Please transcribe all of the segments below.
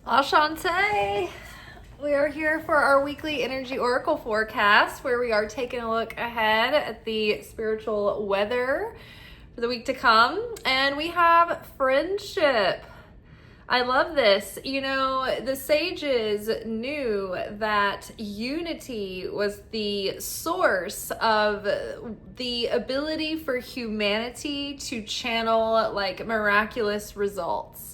Ashante! We are here for our weekly energy oracle forecast where we are taking a look ahead at the spiritual weather for the week to come. And we have friendship. I love this. You know, the sages knew that unity was the source of the ability for humanity to channel like miraculous results.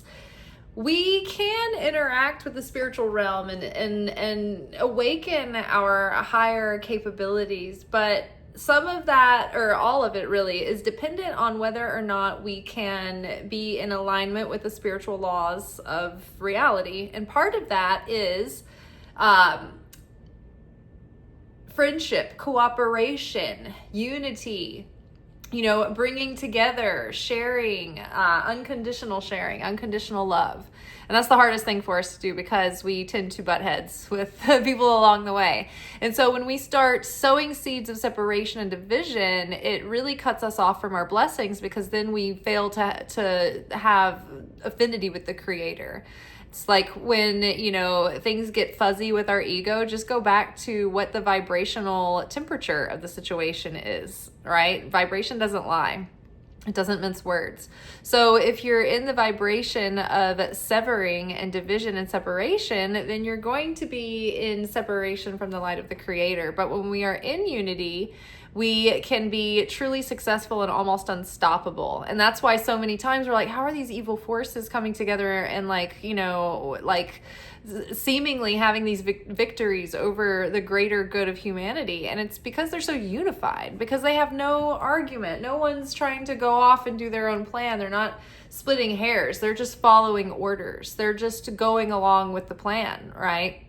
We can interact with the spiritual realm and awaken our higher capabilities, but some of that, or all of it really, is dependent on whether or not we can be in alignment with the spiritual laws of reality. And part of that is friendship, cooperation, unity, you know, bringing together, sharing, unconditional love. And that's the hardest thing for us to do because we tend to butt heads with people along the way. And so when we start sowing seeds of separation and division, it really cuts us off from our blessings because then we fail to have affinity with the Creator. It's like when, you know, things get fuzzy with our ego, just go back to what the vibrational temperature of the situation is, right? Vibration doesn't lie. It doesn't mince words. So if you're in the vibration of severing and division and separation, then you're going to be in separation from the light of the Creator. But when we are in unity, we can be truly successful and almost unstoppable. And that's why so many times we're like, how are these evil forces coming together and like, you know, like seemingly having these victories over the greater good of humanity? And it's because they're so unified, because they have no argument. No one's trying to go off and do their own plan. They're not splitting hairs. They're just following orders. They're just going along with the plan, right?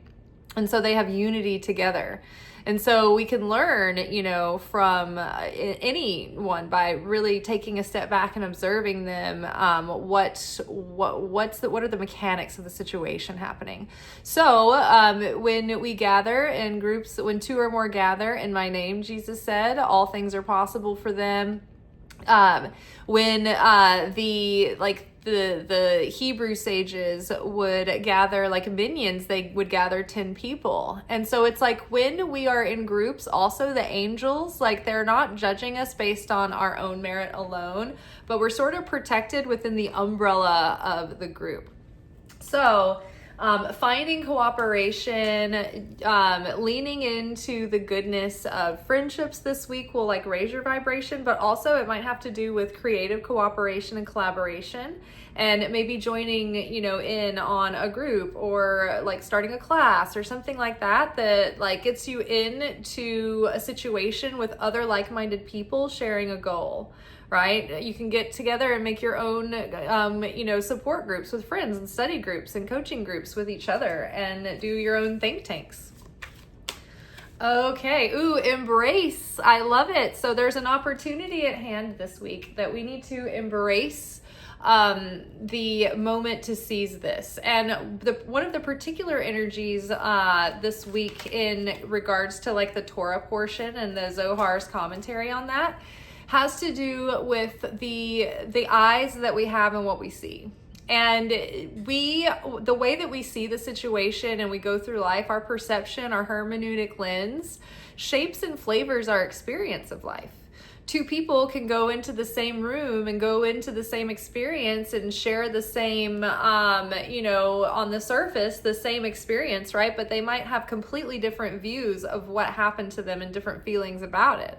And so they have unity together. And so we can learn, you know, from anyone by really taking a step back and observing them. What are the mechanics of the situation happening? So when we gather in groups, when two or more gather in my name, Jesus said, all things are possible for them. When the Hebrew sages would gather like minions, they would gather 10 people. And so it's like when we are in groups, also the angels, like they're not judging us based on our own merit alone, but we're sort of protected within the umbrella of the group. So finding cooperation, leaning into the goodness of friendships this week will like raise your vibration, but also it might have to do with creative cooperation and collaboration, and maybe joining, you know, in on a group or like starting a class or something like that like gets you into a situation with other like-minded people sharing a goal. Right? You can get together and make your own, support groups with friends and study groups and coaching groups with each other and do your own think tanks. Okay. Ooh, embrace. I love it. So there's an opportunity at hand this week that we need to embrace the moment to seize this. And one of the particular energies this week in regards to like the Torah portion and the Zohar's commentary on that has to do with the eyes that we have and what we see. And the way that we see the situation and we go through life, our perception, our hermeneutic lens shapes and flavors our experience of life. Two people can go into the same room and go into the same experience and share the same, on the surface, the same experience, right? But they might have completely different views of what happened to them and different feelings about it.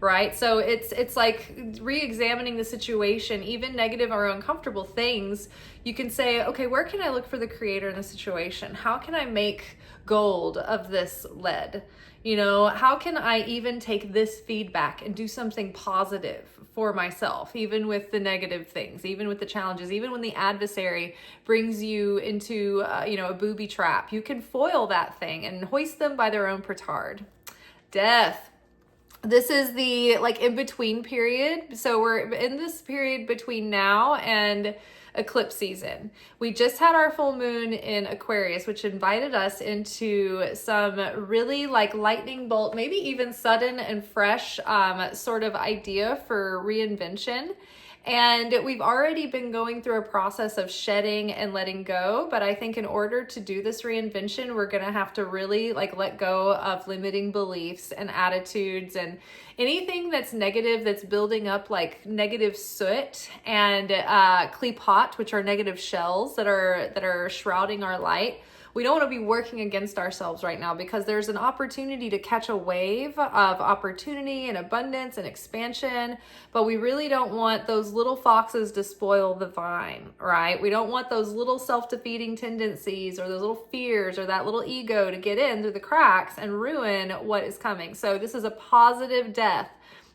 Right? So it's like re-examining the situation, even negative or uncomfortable things. You can say, okay, where can I look for the Creator in the situation? How can I make gold of this lead? You know, how can I even take this feedback and do something positive for myself, even with the negative things, even with the challenges, even when the adversary brings you into, a booby trap? You can foil that thing and hoist them by their own petard. Death. This is the like in-between period. So we're in this period between now and eclipse season. We just had our full moon in Aquarius, which invited us into some really like lightning bolt, maybe even sudden and fresh sort of idea for reinvention. And we've already been going through a process of shedding and letting go. But I think in order to do this reinvention, we're going to have to really like let go of limiting beliefs and attitudes and anything that's negative, that's building up like negative soot and klipot, which are negative shells that are shrouding our light. We don't want to be working against ourselves right now, because there's an opportunity to catch a wave of opportunity and abundance and expansion, but we really don't want those little foxes to spoil the vine, right? We don't want those little self-defeating tendencies or those little fears or that little ego to get in through the cracks and ruin what is coming. So this is a positive death.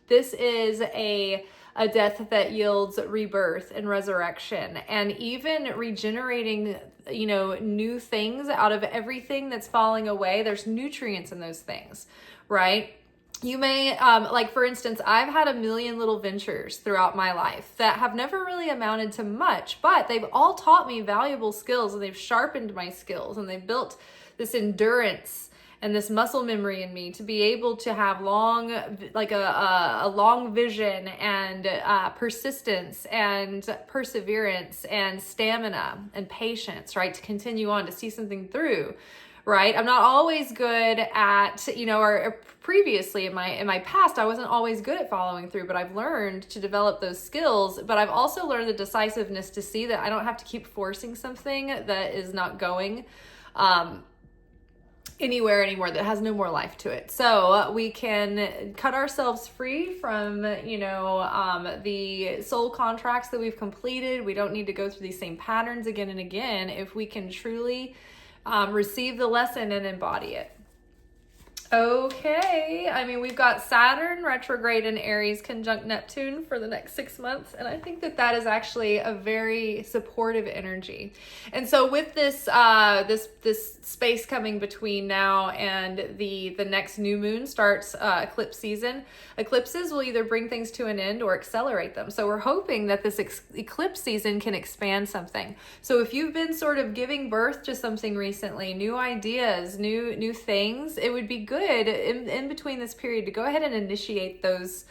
This is a death that yields rebirth and resurrection, and even regenerating, new things out of everything that's falling away. There's nutrients in those things, right? You may, like for instance, I've had a million little ventures throughout my life that have never really amounted to much, but they've all taught me valuable skills, and they've sharpened my skills, and they've built this endurance and this muscle memory in me to be able to have long, like a long vision and persistence and perseverance and stamina and patience, right? To continue on, to see something through, right? I'm not always good at, or previously in my past, I wasn't always good at following through, but I've learned to develop those skills. But I've also learned the decisiveness to see that I don't have to keep forcing something that is not going anywhere anymore, that has no more life to it. So we can cut ourselves free from, the soul contracts that we've completed. We don't need to go through these same patterns again and again if we can truly receive the lesson and embody it. Okay, we've got Saturn retrograde in Aries conjunct Neptune for the next 6 months, and I think that is actually a very supportive energy. And so with this this space coming between now and the next new moon starts eclipse season, eclipses will either bring things to an end or accelerate them. So we're hoping that this eclipse season can expand something. So if you've been sort of giving birth to something recently, new ideas, new things, it would be good in between this period to go ahead and initiate those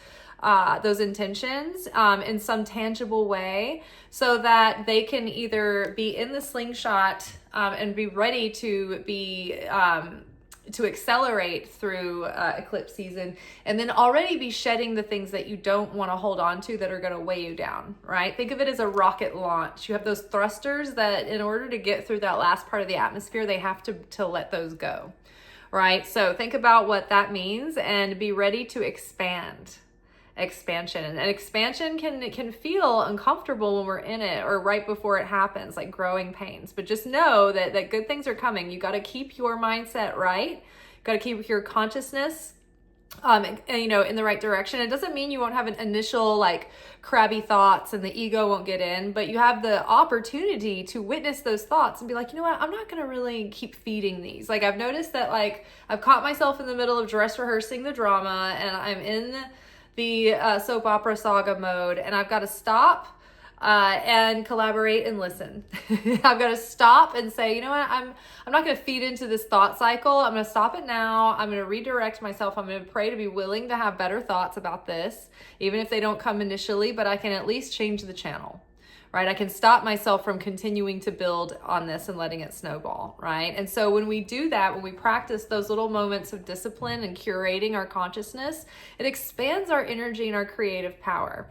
intentions in some tangible way, so that they can either be in the slingshot and be ready to be to accelerate through eclipse season, and then already be shedding the things that you don't want to hold on to that are going to weigh you down, right? Think of it as a rocket launch. You have those thrusters that in order to get through that last part of the atmosphere, they have to let those go. Right? So think about what that means and be ready to expand. Expansion. And expansion can feel uncomfortable when we're in it or right before it happens, like growing pains. But just know that good things are coming. You got to keep your mindset right. You got to keep your consciousness in the right direction. It doesn't mean you won't have an initial like crabby thoughts and the ego won't get in, but you have the opportunity to witness those thoughts and be like, you know what, I'm not going to really keep feeding these. Like I've noticed that like I've caught myself in the middle of dress rehearsing the drama, and I'm in the soap opera saga mode, and I've got to stop and collaborate and listen. I've got to stop and say, you know what, I'm not going to feed into this thought cycle. I'm going to stop it now. I'm going to redirect myself. I'm going to pray to be willing to have better thoughts about this, even if they don't come initially, but I can at least change the channel, right? I can stop myself from continuing to build on this and letting it snowball, right? And so when we do that, when we practice those little moments of discipline and curating our consciousness, it expands our energy and our creative power.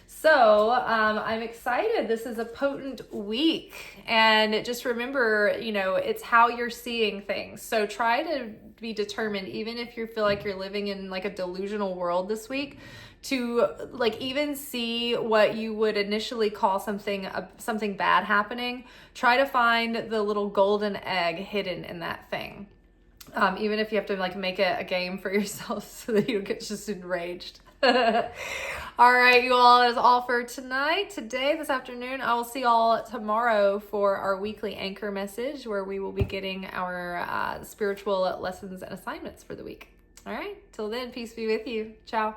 So I'm excited. This is a potent week, and just remember, it's how you're seeing things. So try to be determined, even if you feel like you're living in like a delusional world this week, to like even see what you would initially call something bad happening. Try to find the little golden egg hidden in that thing. Even if you have to like make it a game for yourself so that you don't get just enraged. All right, you all, that is all for this afternoon. I will see you all tomorrow for our weekly anchor message, where we will be getting our spiritual lessons and assignments for the week. All right, till then, peace be with you. Ciao.